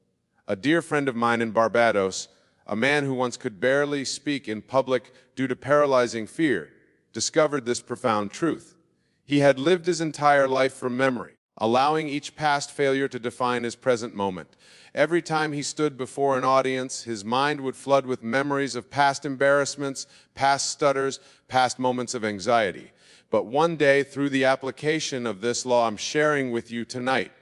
A dear friend of mine in Barbados, a man who once could barely speak in public due to paralyzing fear, discovered this profound truth. He had lived his entire life from memory, allowing each past failure to define his present moment. Every time he stood before an audience, his mind would flood with memories of past embarrassments, past stutters, past moments of anxiety. But one day, through the application of this law I'm sharing with you tonight,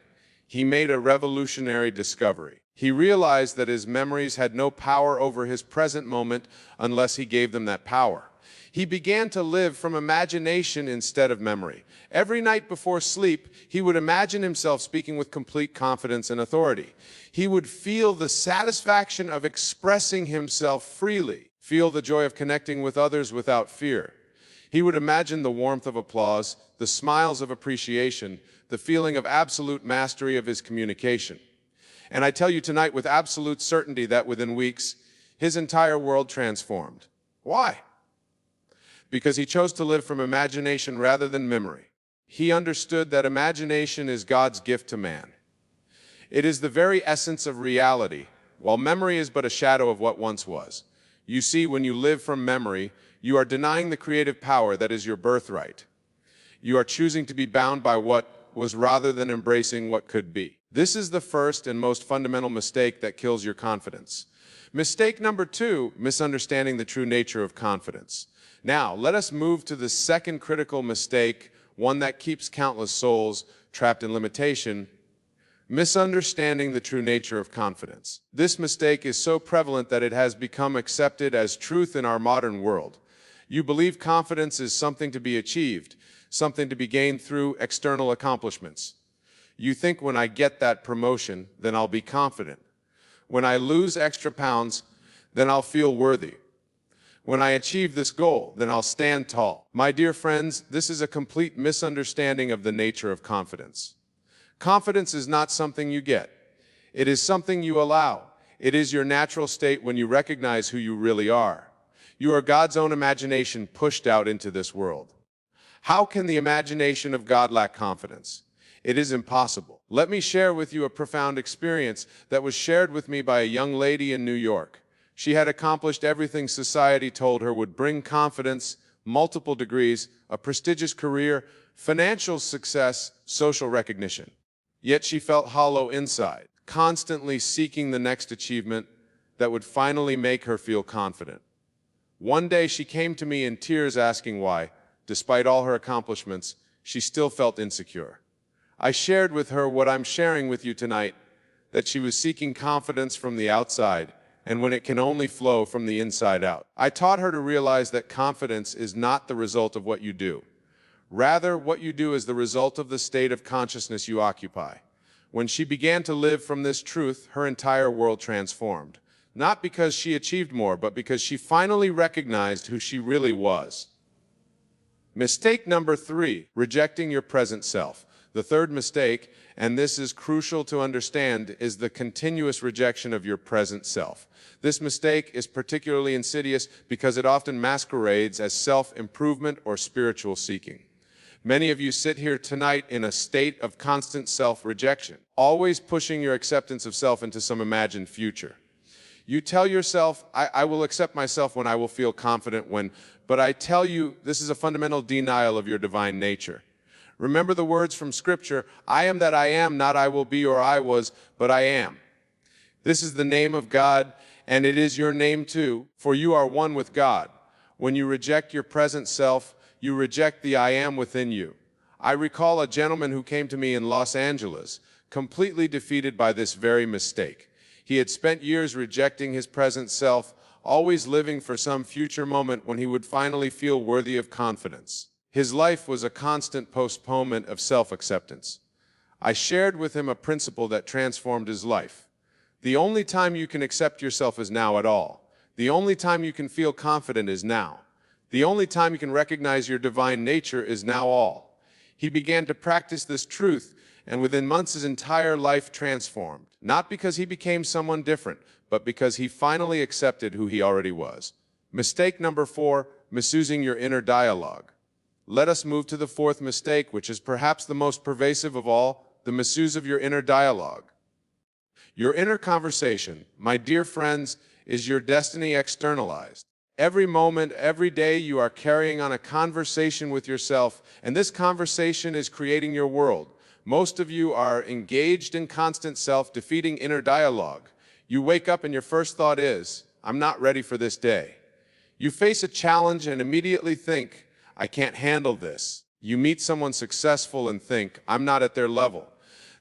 he made a revolutionary discovery. He realized that his memories had no power over his present moment unless he gave them that power. He began to live from imagination instead of memory. Every night before sleep, he would imagine himself speaking with complete confidence and authority. He would feel the satisfaction of expressing himself freely, feel the joy of connecting with others without fear. He would imagine the warmth of applause, the smiles of appreciation, the feeling of absolute mastery of his communication. And I tell you tonight with absolute certainty that within weeks, his entire world transformed. Why? Because he chose to live from imagination rather than memory. He understood that imagination is God's gift to man. It is the very essence of reality, while memory is but a shadow of what once was. You see, when you live from memory, you are denying the creative power that is your birthright. You are choosing to be bound by what was rather than embracing what could be. This is the first and most fundamental mistake that kills your confidence. Mistake number 2, misunderstanding the true nature of confidence. Now, let us move to the second critical mistake, one that keeps countless souls trapped in limitation: misunderstanding the true nature of confidence. This mistake is so prevalent that it has become accepted as truth in our modern world. You believe confidence is something to be achieved, something to be gained through external accomplishments. You think, when I get that promotion, then I'll be confident. When I lose extra pounds, then I'll feel worthy. When I achieve this goal, then I'll stand tall. My dear friends, this is a complete misunderstanding of the nature of confidence. Confidence is not something you get. It is something you allow. It is your natural state when you recognize who you really are. You are God's own imagination pushed out into this world. How can the imagination of God lack confidence? It is impossible. Let me share with you a profound experience that was shared with me by a young lady in New York. She had accomplished everything society told her would bring confidence: multiple degrees, a prestigious career, financial success, social recognition. Yet she felt hollow inside, constantly seeking the next achievement that would finally make her feel confident. One day she came to me in tears, asking why, despite all her accomplishments, she still felt insecure. I shared with her what I'm sharing with you tonight, that she was seeking confidence from the outside, and when it can only flow from the inside out. I taught her to realize that confidence is not the result of what you do. Rather, what you do is the result of the state of consciousness you occupy. When she began to live from this truth, her entire world transformed. Not because she achieved more, but because she finally recognized who she really was. Mistake number 3, rejecting your present self. The third mistake, and this is crucial to understand, is the continuous rejection of your present self. This mistake is particularly insidious because it often masquerades as self-improvement or spiritual seeking. Many of you sit here tonight in a state of constant self-rejection, always pushing your acceptance of self into some imagined future. You tell yourself, I will accept myself when I will feel confident when, but I tell you, this is a fundamental denial of your divine nature. Remember the words from Scripture: I am that I am, not I will be or I was, but I am. This is the name of God, and it is your name too, for you are one with God. When you reject your present self, you reject the I am within you. I recall a gentleman who came to me in Los Angeles, completely defeated by this very mistake. He had spent years rejecting his present self, always living for some future moment when he would finally feel worthy of confidence. His life was a constant postponement of self-acceptance. I shared with him a principle that transformed his life. The only time you can accept yourself is now at all. The only time you can feel confident is now. The only time you can recognize your divine nature is now all. He began to practice this truth, and within months his entire life transformed. Not because he became someone different, but because he finally accepted who he already was. Mistake number 4, misusing your inner dialogue. Let us move to the fourth mistake, which is perhaps the most pervasive of all: the misuse of your inner dialogue. Your inner conversation, my dear friends, is your destiny externalized. Every moment, every day, you are carrying on a conversation with yourself, and this conversation is creating your world. Most of you are engaged in constant self-defeating inner dialogue. You wake up and your first thought is, I'm not ready for this day. You face a challenge and immediately think, I can't handle this. You meet someone successful and think, I'm not at their level.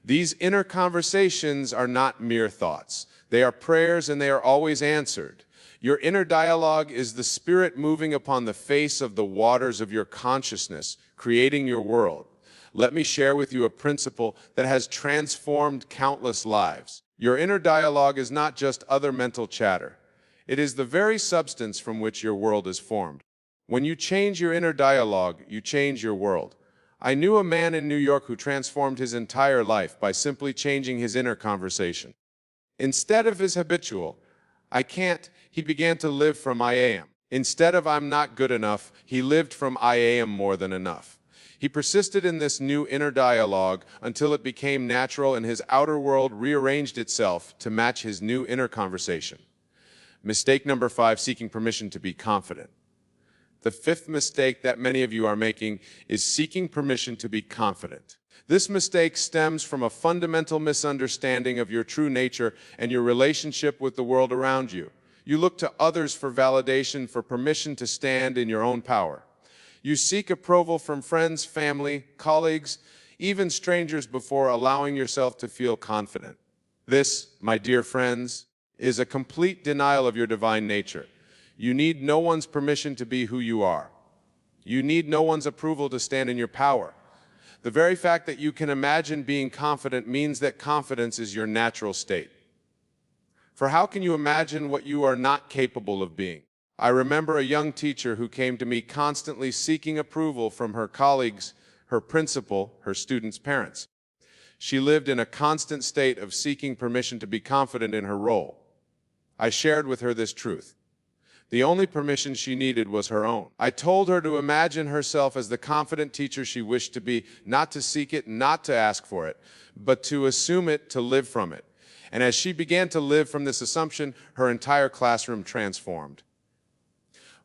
These inner conversations are not mere thoughts. They are prayers, and they are always answered. Your inner dialogue is the spirit moving upon the face of the waters of your consciousness, creating your world. Let me share with you a principle that has transformed countless lives. Your inner dialogue is not just other mental chatter. It is the very substance from which your world is formed. When you change your inner dialogue, you change your world. I knew a man in New York who transformed his entire life by simply changing his inner conversation. Instead of his habitual, I can't, he began to live from I am. Instead of I'm not good enough, he lived from I am more than enough. He persisted in this new inner dialogue until it became natural and his outer world rearranged itself to match his new inner conversation. Mistake number 5, seeking permission to be confident. The 5th mistake that many of you are making is seeking permission to be confident. This mistake stems from a fundamental misunderstanding of your true nature and your relationship with the world around you. You look to others for validation, for permission to stand in your own power. You seek approval from friends, family, colleagues, even strangers before allowing yourself to feel confident. This, my dear friends, is a complete denial of your divine nature. You need no one's permission to be who you are. You need no one's approval to stand in your power. The very fact that you can imagine being confident means that confidence is your natural state. For how can you imagine what you are not capable of being? I remember a young teacher who came to me constantly seeking approval from her colleagues, her principal, her students' parents. She lived in a constant state of seeking permission to be confident in her role. I shared with her this truth. The only permission she needed was her own. I told her to imagine herself as the confident teacher she wished to be, not to seek it, not to ask for it, but to assume it, to live from it. And as she began to live from this assumption, her entire classroom transformed.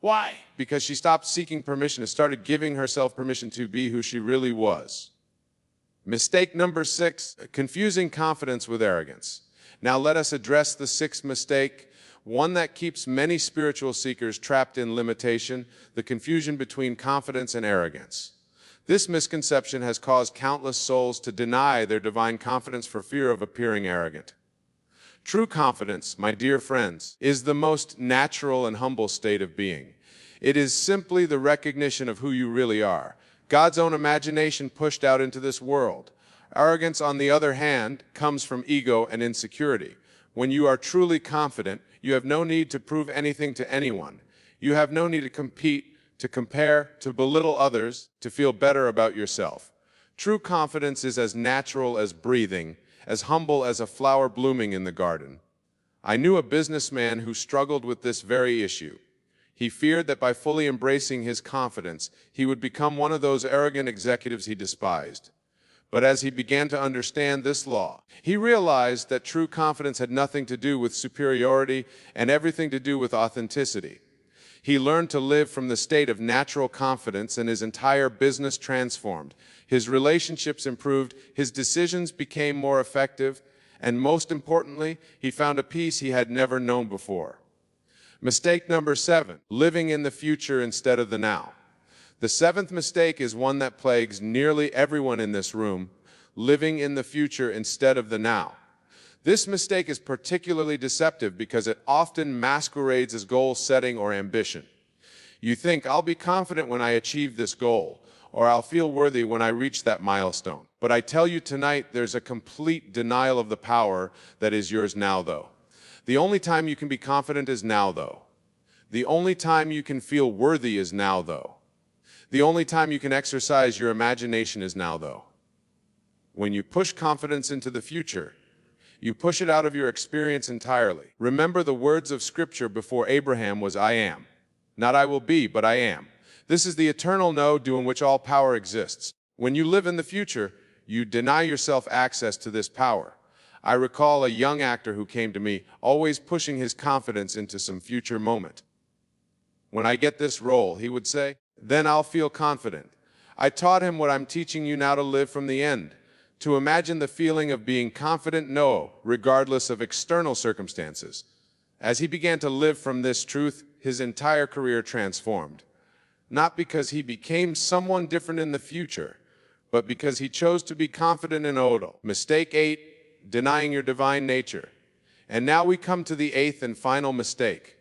Why? Because she stopped seeking permission and started giving herself permission to be who she really was. Mistake number 6, confusing confidence with arrogance. Now let us address the 6th mistake, one that keeps many spiritual seekers trapped in limitation, the confusion between confidence and arrogance. This misconception has caused countless souls to deny their divine confidence for fear of appearing arrogant. True confidence, my dear friends, is the most natural and humble state of being. It is simply the recognition of who you really are, God's own imagination pushed out into this world. Arrogance, on the other hand, comes from ego and insecurity. When you are truly confident, you have no need to prove anything to anyone. You have no need to compete, to compare, to belittle others, to feel better about yourself. True confidence is as natural as breathing, as humble as a flower blooming in the garden. I knew a businessman who struggled with this very issue. He feared that by fully embracing his confidence, he would become one of those arrogant executives he despised. But as he began to understand this law, he realized that true confidence had nothing to do with superiority and everything to do with authenticity. He learned to live from the state of natural confidence, and his entire business transformed. His relationships improved, his decisions became more effective, and most importantly, he found a peace he had never known before. Mistake number 7, living in the future instead of the now. The 7th mistake is one that plagues nearly everyone in this room, living in the future instead of the now. This mistake is particularly deceptive because it often masquerades as goal setting or ambition. You think, I'll be confident when I achieve this goal, or I'll feel worthy when I reach that milestone. But I tell you tonight, there's a complete denial of the power that is yours now, though. The only time you can be confident is now, though. The only time you can feel worthy is now, though. The only time you can exercise your imagination is now, though. When you push confidence into the future, you push it out of your experience entirely. Remember the words of Scripture before Abraham was I am. Not I will be, but I am. This is the eternal no in which all power exists. When you live in the future, you deny yourself access to this power. I recall a young actor who came to me, always pushing his confidence into some future moment. When I get this role, he would say, then I'll feel confident. I taught him what I'm teaching you now, to live from the end, to imagine the feeling of being confident, regardless of external circumstances. As he began to live from this truth, his entire career transformed. Not because he became someone different in the future, but because he chose to be confident in Odal. Mistake 8, denying your divine nature. And now we come to the 8th and final mistake.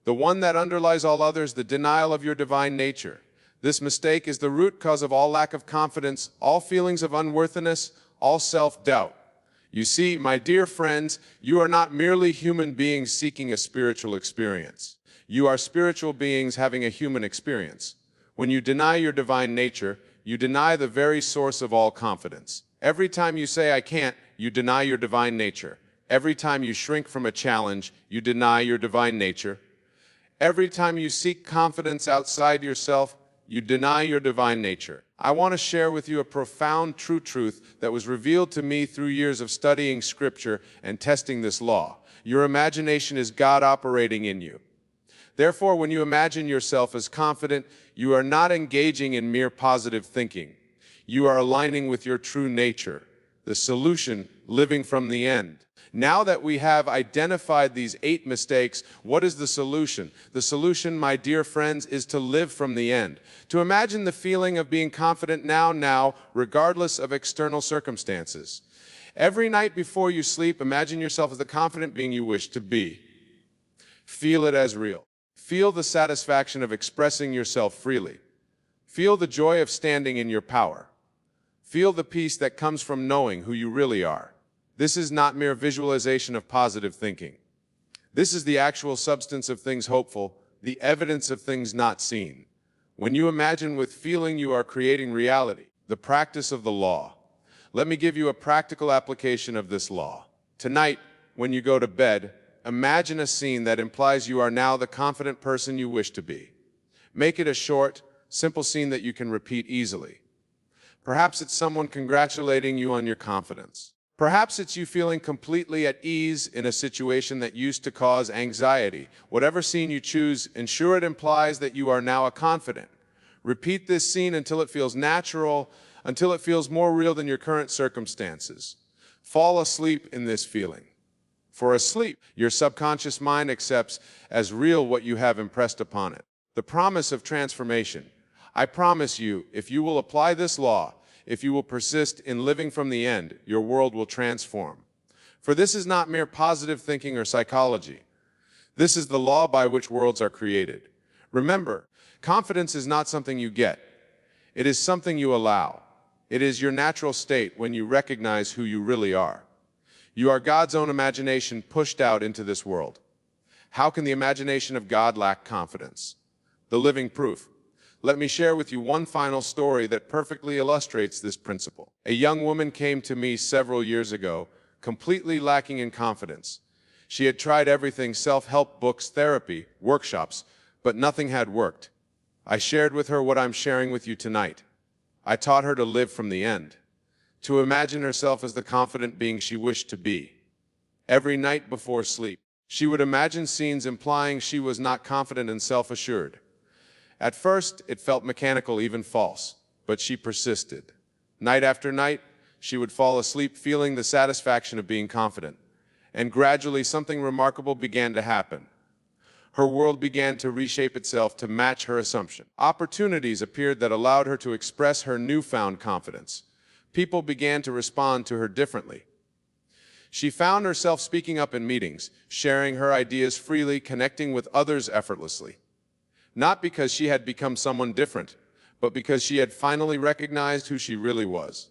The one that underlies all others, the denial of your divine nature. This mistake is the root cause of all lack of confidence, all feelings of unworthiness, all self-doubt. You see, my dear friends, you are not merely human beings seeking a spiritual experience. You are spiritual beings having a human experience. When you deny your divine nature, you deny the very source of all confidence. Every time you say, I can't, you deny your divine nature. Every time you shrink from a challenge, you deny your divine nature. Every time you seek confidence outside yourself, you deny your divine nature. I want to share with you a profound true truth that was revealed to me through years of studying Scripture and testing this law. Your imagination is God operating in you. Therefore, when you imagine yourself as confident, you are not engaging in mere positive thinking. You are aligning with your true nature, the solution, living from the end. Now that we have identified these 8 mistakes, what is the solution? The solution, my dear friends, is to live from the end. To imagine the feeling of being confident now, regardless of external circumstances. Every night before you sleep, imagine yourself as the confident being you wish to be. Feel it as real. Feel the satisfaction of expressing yourself freely. Feel the joy of standing in your power. Feel the peace that comes from knowing who you really are. This is not mere visualization of positive thinking. This is the actual substance of things hopeful, the evidence of things not seen. When you imagine with feeling, you are creating reality, the practice of the law. Let me give you a practical application of this law. Tonight, when you go to bed, imagine a scene that implies you are now the confident person you wish to be. Make it a short, simple scene that you can repeat easily. Perhaps it's someone congratulating you on your confidence. Perhaps it's you feeling completely at ease in a situation that used to cause anxiety. Whatever scene you choose, ensure it implies that you are now a confident. Repeat this scene until it feels natural, until it feels more real than your current circumstances. Fall asleep in this feeling. For asleep, your subconscious mind accepts as real what you have impressed upon it. The promise of transformation. I promise you, if you will apply this law, if you will persist in living from the end, your world will transform. For this is not mere positive thinking or psychology. This is the law by which worlds are created. Remember, confidence is not something you get. It is something you allow. It is your natural state when you recognize who you really are. You are God's own imagination pushed out into this world. How can the imagination of God lack confidence? The living proof. Let me share with you one final story that perfectly illustrates this principle. A young woman came to me several years ago, completely lacking in confidence. She had tried everything, self-help books, therapy, workshops, but nothing had worked. I shared with her what I'm sharing with you tonight. I taught her to live from the end, to imagine herself as the confident being she wished to be. Every night before sleep, she would imagine scenes implying she was not confident and self-assured. At first, it felt mechanical, even false, but she persisted. Night after night, she would fall asleep feeling the satisfaction of being confident. And gradually, something remarkable began to happen. Her world began to reshape itself to match her assumption. Opportunities appeared that allowed her to express her newfound confidence. People began to respond to her differently. She found herself speaking up in meetings, sharing her ideas freely, connecting with others effortlessly. Not because she had become someone different, but because she had finally recognized who she really was.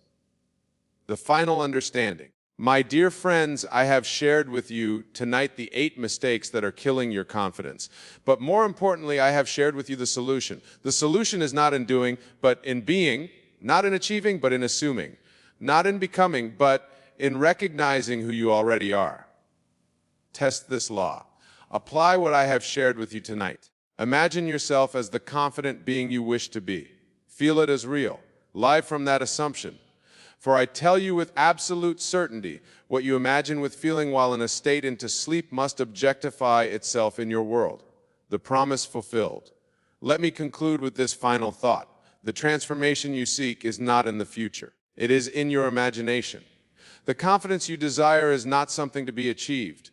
The final understanding. My dear friends, I have shared with you tonight the 8 mistakes that are killing your confidence. But more importantly, I have shared with you the solution. The solution is not in doing, but in being, not in achieving, but in assuming, not in becoming, but in recognizing who you already are. Test this law. Apply what I have shared with you tonight. Imagine yourself as the confident being you wish to be. Feel it as real. Live from that assumption. For I tell you with absolute certainty, what you imagine with feeling while in a state into sleep must objectify itself in your world. The promise fulfilled. Let me conclude with this final thought. The transformation you seek is not in the future. It is in your imagination. The confidence you desire is not something to be achieved.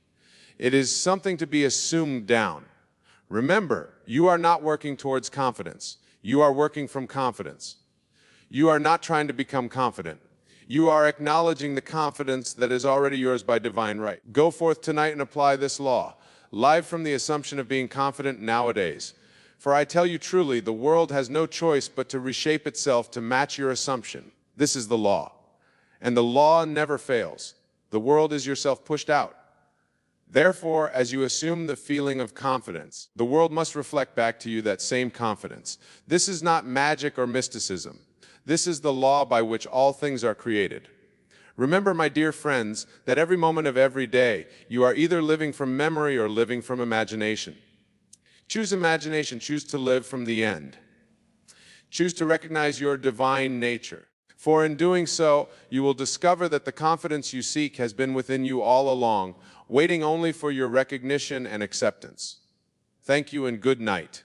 It is something to be assumed down. Remember, you are not working towards confidence. You are working from confidence. You are not trying to become confident. You are acknowledging the confidence that is already yours by divine right. Go forth tonight and apply this law, live from the assumption of being confident nowadays. For I tell you truly, the world has no choice but to reshape itself to match your assumption. This is the law. And the law never fails. The world is yourself pushed out. Therefore, as you assume the feeling of confidence, the world must reflect back to you that same confidence. This is not magic or mysticism. This is the law by which all things are created. Remember, my dear friends, that every moment of every day, you are either living from memory or living from imagination. Choose imagination. Choose to live from the end. Choose to recognize your divine nature. For in doing so, you will discover that the confidence you seek has been within you all along, waiting only for your recognition and acceptance. Thank you and good night.